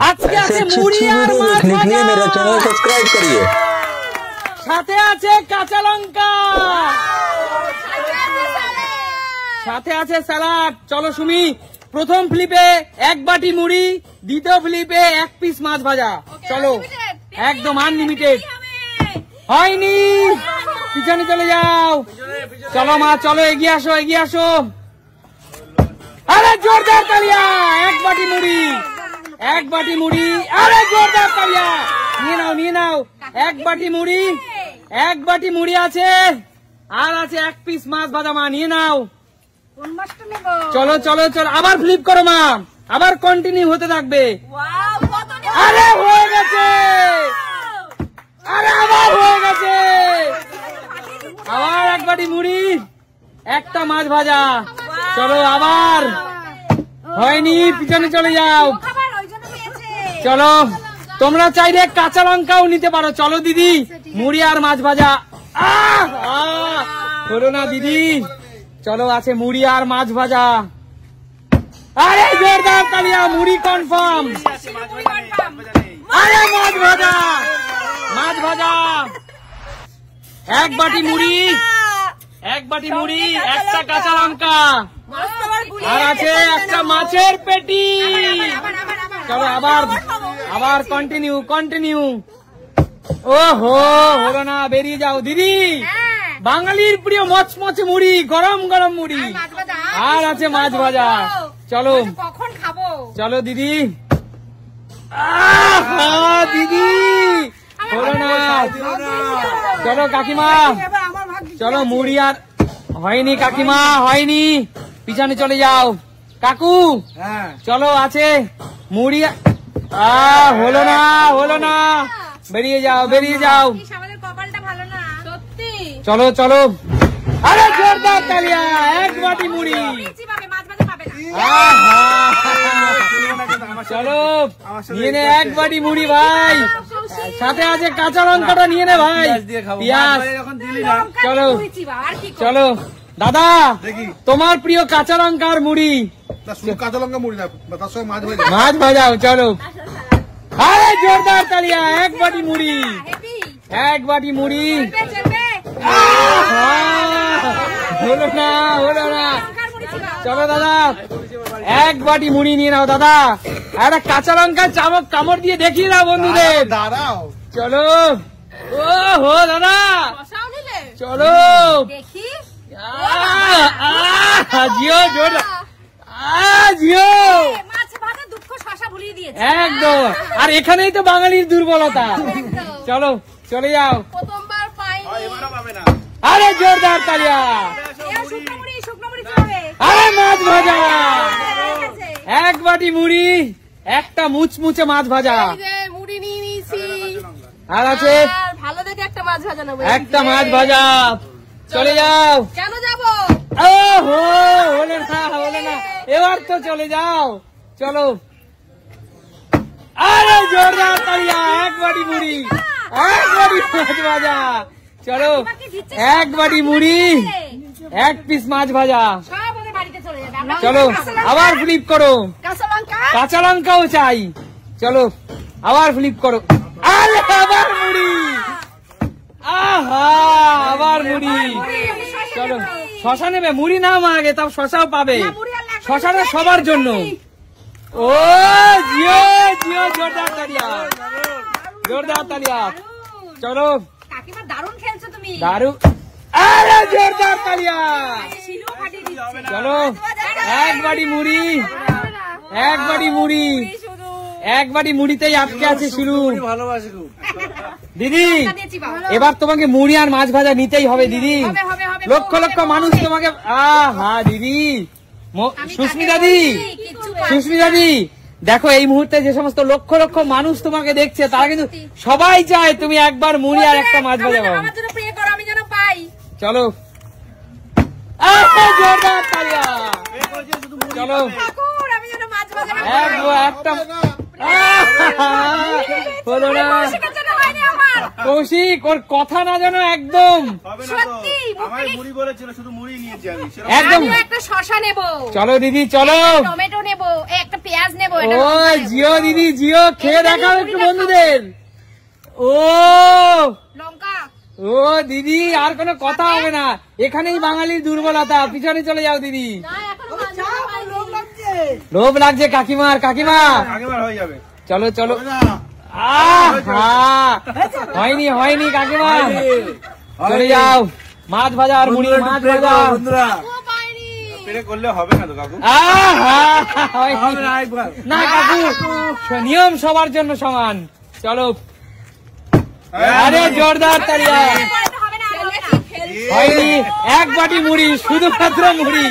আজকে আছে মুড়ি আর মাছ ভাজা। मेरा चैनल सब्सक्राइब करिए। সাথে আছে কাঁচা লঙ্কা, সাথে আছে স্যালাড। চলো সুমি, প্রথম ফ্লিপে এক বাটি মুড়ি, দ্বিতীয় ফ্লিপে এক পিস মাছ ভাজা। চলো একদম আনলিমিটেড। হয়নি, পিছনে চলে যাও। চলো মা, চলো এগিয়ে আসো, এগিয়ে আসো। আরে জোরদার তালিয়া, এক বাটি মুড়ি, এক বাটি মুড়ি। আরে জোরদার তালিয়া, নিয়ে নাও, নিয়ে নাও। এক বাটি মুড়ি, এক বাটি মুড়ি আছে, আর আছে এক পিস মাছ ভাজা। মা নিয়ে নাও। চলো চলো চলো, আবার ফ্লিপ করো মা, আবার কন্টিনিউ হতে থাকবে। আরে হয়ে গেছে, আরে আবার হয়ে গেছে। আবার এক বাটি মুড়ি, একটা মাছ ভাজা। চলো আবার হয়নি, পিছনে চলে যাও। চলো, তোমরা চাইলে কাঁচা লঙ্কাও নিতে পারো। চলো দিদি, মুড়ি আর মাছ ভাজা। হলো না দিদি। চলো, আছে মুড়ি আর মাছ ভাজা। আরে জোরদার তালিয়া, মুড়ি কনফার্ম। আরে মাছ ভাজা, মাছ ভাজা। এক বাটি মুড়ি, এক বাটি মুড়ি, একটা কাঁচা লঙ্কা, আর আছে একটা মাছের পেটি। চলো আবার, আবার কন্টিনিউ, কন্টিনিউ। ওহো, হলো না, বেরিয়ে যাও দিদি। বাঙালির প্রিয় মচমচে মুড়ি, গরম গরম মুড়ি, আর আছে মাছ ভাজা। চলো কখন খাবো? চলো দিদি। দিদি হলো না। চলো কাকিমা, চলো মুড়ি আর হয়নি কাকিমা, হয়নি, পিছনে চলে যাও। কাকু চলো, আছে মুড়ি। হলো না, হলো না, বেরিয়ে যাও, বেরিয়ে যাও। চলো চলো, আরে জোরদার তালিয়া, এক বাটি মুড়ি। চলো নিয়ে নে এক বাটি মুড়ি ভাই, সাথে আছে কাঁচা লঙ্কাটা নিয়ে নে ভাই, পেঁয়াজ। চলো চলো দাদা, তোমার প্রিয় কাঁচা লঙ্কা আর মুড়ি। কাঁচা লঙ্কা মুড়ি না, তার সঙ্গে মাছ ভাজাও। চলো, আরে জোরদার তালিয়া, এক বাটি মুড়ি, এক বাটি মুড়ি। হলো না, হলো না। চলো দাদা, এক বাটি মুড়ি নিয়ে নাও দাদা। একটা কাঁচা লঙ্কা চামচ কামড় দিয়ে দেখিয়ে দাও বন্ধুদের। দাঁড়াও, চলো। ও হো দাদা, চলো জিও, জোর জিও, একদম। আর এখানেই তো বাঙালির দুর্বলতা। চলো চলে যাও। আরে জোরদার তালিয়া, আরে মাছ ভাজা, এক বাটি মুড়ি, একটা মুচমুচে মাছ ভাজা, আর আছে ভালো দেখে একটা মাছ ভাজা নেবো, একটা মাছ ভাজা। চলে যাও। কেন যাবো? ওহো, হলো না, হলো না, এবার তো চলে যাও। চলো, আরে জোরদার তালিয়া, এক বাটি মুড়ি, এক বাটি মাছ ভাজা। চলো, এক বাটি মুড়ি, এক পিস মাছ ভাজা। চলো আবার ফ্লিপ করো, কাঁচা লঙ্কাও চাই। চলো আবার ফ্লিপ করো। আরে আবার মুড়ি, আহা আবার মুড়ি। চলো, শশা নেবে? মুড়ি নাও মা আগে, তাও শশাও পাবে। শশাটা সবার জন্য। ও জিও জিও, জোরদার তালিয়া, জোরদার তালিয়া। চলো কাকিমা, দারুণ খেলছো তুমি, দারুণ। আরে জোরদার তালিয়া। চলো, এক বাটি মুড়ি, এক বাটি মুড়ি, এক বাটি মুড়িতেই আটকে আছে শুরু। দিদি এবার তোমাকে মুড়ি আর মাছ ভাজা নিতেই হবে দিদি। লক্ষ লক্ষ মানুষ তোমাকে। হা দিদি, সুস্মিতা দি, সুস্মিতা দি, দেখো এই মুহূর্তে যে সমস্ত লক্ষ লক্ষ মানুষ তোমাকে দেখছে, তারা কিন্তু সবাই চায় তুমি একবার মুড়ি আর একটা মাছ ভাজা পাও। চলো, জোরদার তালিয়া। চলো একটা, হলো না, কৌশিক ওর কথা না জানো একদম হবে না তো সত্যি, আমার মুড়ি বলেছিল শুধু মুড়ি নিয়েছি আমি সেরকম একদম আমিও একটা শশা নেবো, চলো দিদি চলো টমেটো নেবো, একটা পেঁয়াজ নেবো, ও জিও দিদি জিও খেয়ে দেখাও একটু বন্ধুদের ও লঙ্কা। ও দিদি আর কোনো কথা হবে না এখানেই বাঙালির দুর্বলতা পিছনে চলে যাও দিদি না এখনো ভাজা হয়নি। লোভ লাগছে কাকিমার কাকিমা আগেবার হয়ে যাবে চলো চলো হবে না হয়নি হয়নি কাকিমা চলে যাও মাছ ভাজা আর মুড়ি মাছ ভাজা ও পাইনি। পেরে করলে হবে না তো কাকু না কাকু নিয়ম সবার জন্য সমান চলো আরে জোরদার তালিয়া হবে না, হবে না। হয়নি এক বাটি মুড়ি শুধুমাত্র মুড়ি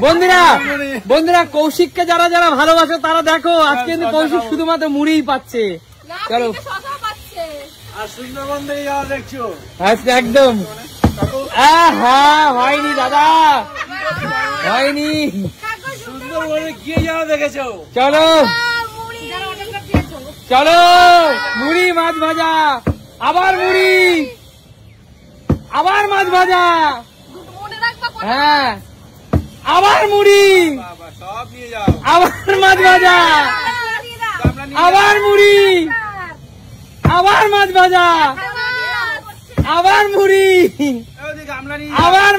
বন্ধুরা বন্ধুরা কৌশিককে যারা যারা ভালোবাসে তারা দেখো আজকে কিন্তু কৌশিক শুধুমাত্র মুড়িই পাচ্ছে না, চলো তিনটে শশাও পাচ্ছে। আর সুন্দরবনে যাওয়া দেখছো আচ্ছা একদম হয়নি দাদা হয়নি কাকু সুন্দরবনে গিয়ে যাওয়া দেখেছো চলো মুড়ি। যারা অর্ডার দিয়েছো। চলো মুড়ি মাছ ভাজা আবার মুড়ি আবার মাছ ভাজা মনে রাখবা কোন হ্যাঁ আবার মুড়ি বাবা সব নিয়ে যাও আবার মাছ ভাজা আবার মুড়ি আবার মাছ ভাজা আবার মুড়ি আবার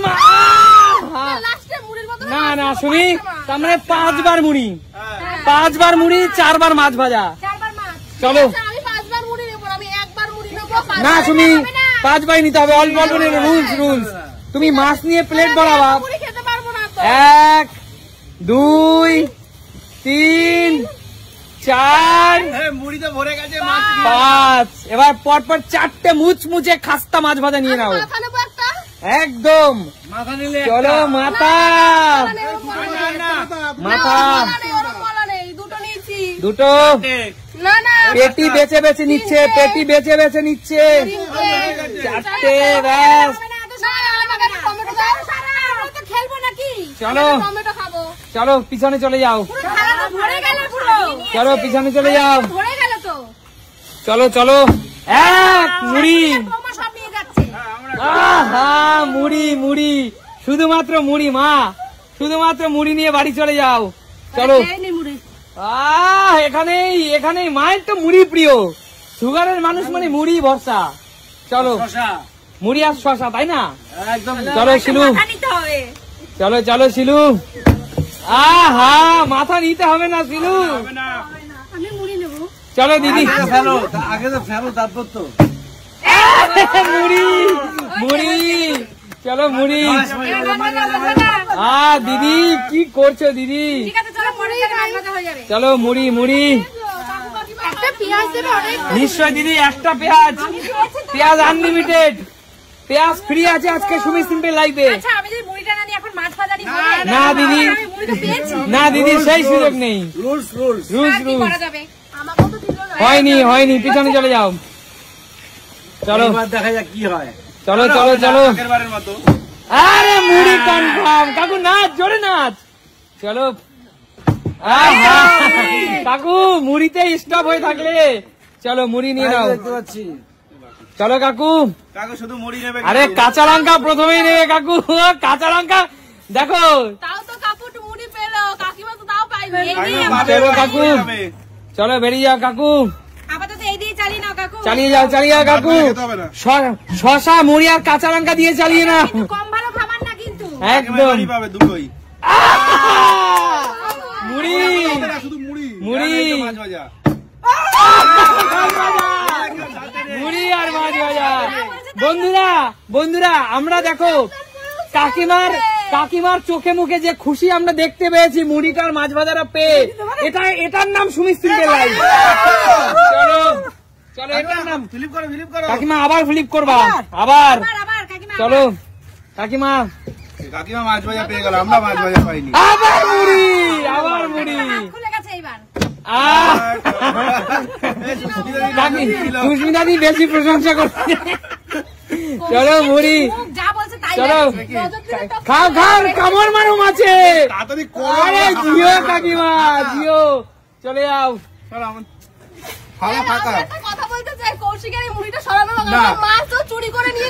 লাস্টে মুড়ির মতো না না শুনি তার মানে 5 বার মুড়ি 5 বার মুড়ি 4 বার মাছ ভাজা চারবার মাছ। চলো আচ্ছা, আমি 5 বার মুড়ি নেবো, আমি একবার মুড়ি নেবো, 5 না বার শুনি হবে না। 5 বার নিতে হবে অল্প অল্প নিয়ে রুলস রুলস তুমি মাছ নিয়ে প্লেট বাড়াবা মুড়ি খেতে পারবো না তো। 1 2 3 4 মুড়িতে ভরে গেছে 5 এবার পরপর 4টে মুচমুচে খাস্তা মাছ ভাজা নিয়ে নাও মাথা নেবো একটা। একদম মাথা নিলে চলো মাথা মাথা বলা নেই, ওরম বলা নেই, দুটো নিয়েছি। দুটো না না পেটি বেছে বেছে নিচ্ছে পেটি বেছে বেছে নিচ্ছে 4টে ব্যাস না, আমাকে একটা টমেটো দাও। আমরা তো খেলবো নাকি? চলো। আমরা টমেটো খাবো। চলো পিছনে চলে যাও পুরো থালা তো ভরে গেল পুরো। চলো পিছনে চলে যাও ভরে গেল তো। চলো চলো এক মুড়ি বৌমা সব নিয়ে যাচ্ছে। আহা মুড়ি মুড়ি শুধুমাত্র মুড়ি মা শুধুমাত্র মুড়ি নিয়ে বাড়ি চলে যাও চলো এই নে মুড়ি। এখানেই এখানেই মায়ের তো মুড়ি প্রিয় সুগারের মানুষ মানে মুড়ি ভরসা চলো মুড়ি আর শশা তাই না একদম চলো শিলু মাথা নিতে হবে। চলো চলো শিলু আহা মাথা নিতে হবে না শিলু আমি মুড়ি নেবো। চলো দিদি ফেলো আগে তো ফেলো তারপর তো মুড়ি মুড়ি চলো মুড়ি দিদি কি করছো দিদি ঠিক আছে চলো পরে যাবে, মাছ ভাজা হয়ে যাবে। চলো মুড়ি মুড়ি একটা পেঁয়াজ দেবে অনেক। নিশ্চয় দিদি একটা পেঁয়াজ পেঁয়াজ আনলিমিটেড পেঁয়াজ ফ্রি আছে আজকে সুমি সিম্পল লাইভে আচ্ছা আমি যদি মুড়িটা না নিই এখন মাছ ভাজা নিই না দিদি আমি মুড়ি তো পেয়েছি। না দিদি সেই সুযোগ নেই রুলস রুলস রুলস আর কি রুলস করা যাবে? আমাকেও তো দিল না। হয়নি হয়নি পিছনে চলে যাও চলো এবার দেখা যাক কি হয় চলো চলো চলো আগেরবারের মতো আরে মুড়ি কনফার্ম কাকু নাচ জোরে নাচ চলো আহা, কাকু মুড়িতে স্টপ হয়ে থাকলে চলো মুড়ি নিয়ে নাও দেখতে পাচ্ছি চলো কাকু কাকু শুধু মুড়ি নেবে আরে কাঁচা লঙ্কা প্রথমেই নেবে কাকু কাঁচা লঙ্কা দেখো তাও তো কাপুট মুড়ি পেলো, কাকিমা তো তাও পাইনি। এই কাকু নিয়ে ভাবে চলো বাড়ি কাকু। চলে যাবে। চলো বেরিয়ে যাও কাকু আপাতত এই দিয়ে চালিয়ে নাও কাকু। চালিয়ে যাও কাকু খেতে হবে না। শশা মুড়ি আর কাঁচা লঙ্কা দিয়ে চালিয়ে না কিন্তু কম ভালো খাবার না কিন্তু। কাকিমা একদম বাড়ি পাবে দুটোই মুড়ি শুধু মুড়ি মুড়ি। আর এই তো মাছ ভাজা মুড়ি আর মাছ ভাজা বন্ধুরা বন্ধুরা আমরা দেখো কাকিমার চোখে মুখে যে খুশি আমরা দেখতে পেয়েছি মুড়িটার মাছ ভাজাটা পেয়ে এটার নাম সুমি সিম্পল লাইভ চলো চলো এটার নাম ফিলিপ করো কাকিমা আবার ফ্লিপ করবা আবার আবার কাকিমা চলো কাকিমা কাকিমা মাছ ভাজা পেয়ে গেল আমরা মাছ ভাজা পাইনি আবার মুড়ি আবার মুড়ি হাত খুলে গেছে এইবার। সুস্মিতা দি বেশি প্রশংসা করছে চলো মুড়ি মুখ যা বলছে তাই চলো বলছে। নজর দিলে তো খাও খাও কামড় মারুম আছে তাড়াতাড়ি করো আরে জিও কাকিমা জিও চলে যাও চলো আমার ফাঁকা ফাঁকা আমি একটা কথা বলতে চাই, কৌশিকের এই মুড়িটা সরানো হলো না। না, মাছ তো চুরি করে নিয়ে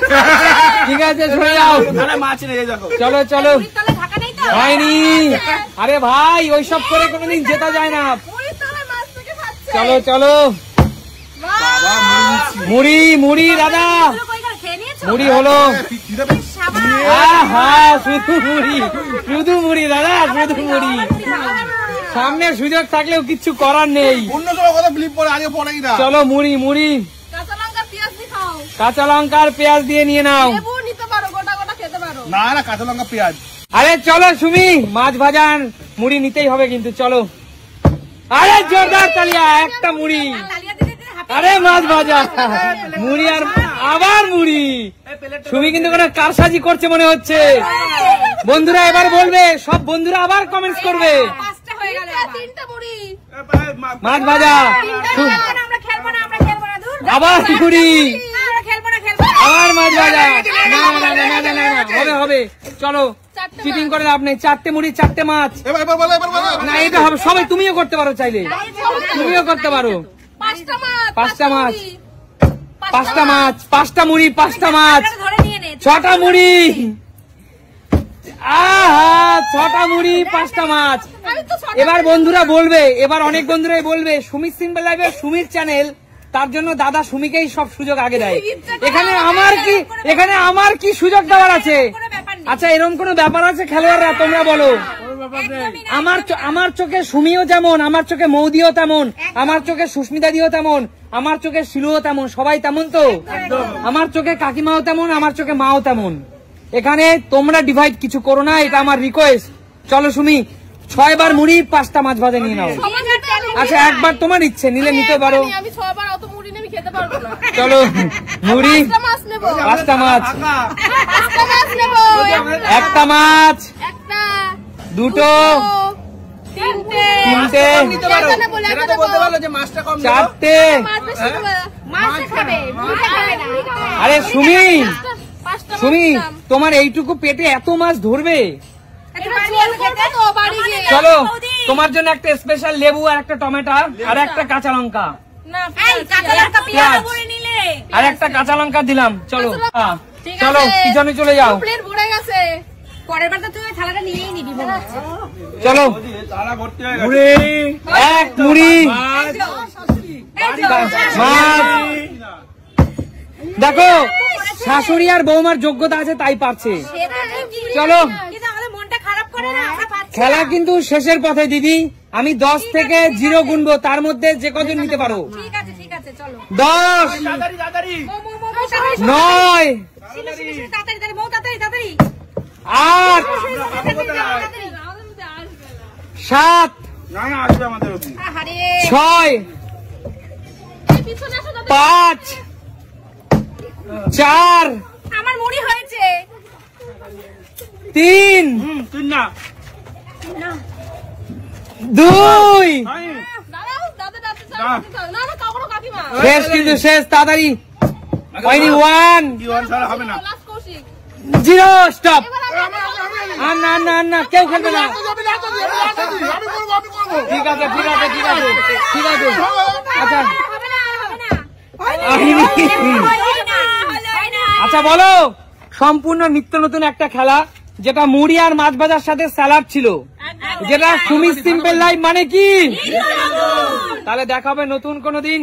ঠিক আছে সরে যাও। আরে মাছ নেই, এই দেখো। চলো চলো। মুড়ির তলায় ঢাকা নেই তো? হয়নি। আরে ভাই ওইসব করে কোনোদিন জেতা যায় না। মুড়ির তলায় মাছ থেকে খাচ্ছে। চলো চলো। বাবা, মুড়ি নিচ্ছি। মুড়ি মুড়ি দাদা, এগুলো কই গেল? খেয়ে নিয়েছো? মুড়ি হলো। খিদে পেয়েছে। সাবাস। হ্যাঁ শুধু মুড়ি, শুধু মুড়ি দাদা, শুধু মুড়ি। সামনে সুযোগ থাকলেও কিচ্ছু করার নেই। অন্য সময় কথা ফিলিপ পরে, আগে পড়েই না। চলো মুড়ি মুড়ি। কাঁচা লঙ্কা পেঁয়াজ দিয়ে খাও। কাঁচা লঙ্কার পেঁয়াজ দিয়ে নিয়ে নাও। লেবু নিতে পারো, গোটা গোটা খেতে পারো। না না, কাঁচা লঙ্কা পেঁয়াজ। আরে চলো সুমি, মাছ ভাজার মুড়ি নিতেই হবে কিন্তু। চলো। আরে জোরদার তালিয়া, একটা মুড়ি। তালিয়া দিতে দিতে হাঁপিয়ে আরে মাছ ভাজা, মুড়ি আর আবার মুড়ি। সুমি কিন্তু কোনো কারসাজি করছে মনে হচ্ছে। বন্ধুরা এবার বলবে, সব বন্ধুরা আবার কমেন্টস করবে। পাঁচটা হয়ে গেল। তিনটা মুড়ি। মাছ ভাজা, আমরা খেলবো না, আমরা খেলবো না, দূর। আবার মুড়ি, আমরা খেলবো না, খেলবো না। আবার মাছ ভাজা। না না না না না না, হবে হবে। চলো, চিটিং করে লাভ নেই। 4টে মুড়ি 4টে মাছ। এবার বলো, এবার বলো। না এটা হবে, সবাই তুমিও করতে পারো চাইলে, তুমিও করতে পারো। পাঁচটা মাছ। পাঁচটা মাছ। মুড়ি। 5টা মাছ, 5টা মুড়ি, 5টা মাছ, আপনারা ধরে নিয়ে নে। 6টা মুড়ি। আহা, 6টা মুড়ি 5টা মাছ। আমি তো ছটা এবার বন্ধুরা বলবে, এবার অনেক বন্ধুরাই বলবে সুমির সিম্পল লাইফে সুমির চ্যানেল, তার জন্য দাদা সুমিকেই সব সুযোগ আগে দেয়। এখানে আমার কি সুযোগ দেওয়ার আছে? কোনো ব্যাপার নেই। আচ্ছা এরকম কোনো ব্যাপার আছে খেলোয়াড়রা? তোমরা বলো। একদমই না। আমার চোখে সুমিও যেমন, আমার চোখে মৌদিও তেমন, আমার চোখে সুস্মিতা দিও তেমন, আমার চোখে শিলুও তেমন, সবাই তেমন তো। আমার চোখে কাকিমাও তেমন, আমার চোখে মাও তেমন। এখানে তোমরা ডিভাইড কিছু করো না, এটা আমার রিকোয়েস্ট। চলো সুমি, 6 বার মুড়ি 5টা মাছ ভাজা নিয়ে নাও। সবার হাতে আমি আচ্ছা একবার তোমার ইচ্ছে নিলে নিতে পারো। আমি 6 বার অত মুড়ি নিয়ে আমি খেতে পারবো না। চলো মুড়ি, পাঁচটা মাছ নেবো। 5টা মাছ, পাঁচটা মাছ নেবো। একটা মাছ, একটা, দুটো, তিনটে, তিনটে, একটা নেবো, একটা নেবো। 4টে। মাছ বেশি নেবো। মাছ খাবে, মুড়ি খাবে না। আরে সুমি, পাঁচটা মাছ সুমি নিলাম। তোমার এইটুকু পেটে এত মাছ ধরবে? একটা জল করবো তো বাড়ি গিয়ে। চলো তোমার জন্য একটা স্পেশাল লেবু আর একটা টমেটো আর একটা কাঁচা লঙ্কা না, কাঁচা লঙ্কা পেঁয়াজ করে নিলে। আর একটা কাঁচা লঙ্কা দিলাম। চলো ঠিক আছে। চলো কিচেনে চলে যাও। প্লেট ভরে গেছে। পরের বার তো তুই ওই থালাটা নিয়েই নিবি মনে হচ্ছে। চলো তারা ভর্তি হয়ে গেছে। মুড়ি, এক মুড়ি এই যে, মাছ। দেখো শাশুড়ি আর বৌমার যোগ্যতা আছে তাই পারছে। সেটা ঠিকই। চলো কিন্তু আমাদের মনটা খারাপ করে না, আমরা পারছি না। খেলা কিন্তু শেষের পথে দিদি। আমি 10 থেকে 0 গুনবো, তার মধ্যে যে কজন নিতে পারো। ঠিক আছে, চলো। 10, তাড়াতাড়ি। মো, তাড়াতাড়ি, 9, শিলু, তাড়াতাড়ি, মো, তাড়াতাড়ি। 8, তাড়াতাড়ি। 7, না না, আসবে আমাদের অতি। আহারে। 6, এই পিছনে আসো দাদা। 5, 4, আমার মুড়ি হয়েছে। 3, তুই না। 2। দাঁড়াও, দাদা। না, কাকড়ো কাকিমা। শেষ কিন্তু শেষ, তাড়াতাড়ি। হয়নি 1, কি ওয়ান ছাড়া হবে না। লাস্ট কৌশিক। 0, স্টপ। এবার আর না কেউ খেলবে না। ঠিক আছে আচ্ছা হবে না। আহিনি। হয় না। আচ্ছা বলো, সম্পূর্ণ নিত্য নতুন একটা খেলা, যেটা মুড়ি আর মাছ ভাজার সাথে স্যালাড ছিল, যেটা সুমি সিম্পল লাইফ মানে কি। তাহলে দেখা হবে নতুন কোনো দিন।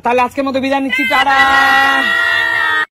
তাহলে আজকের মতো বিদায় নিচ্ছি, টাটা।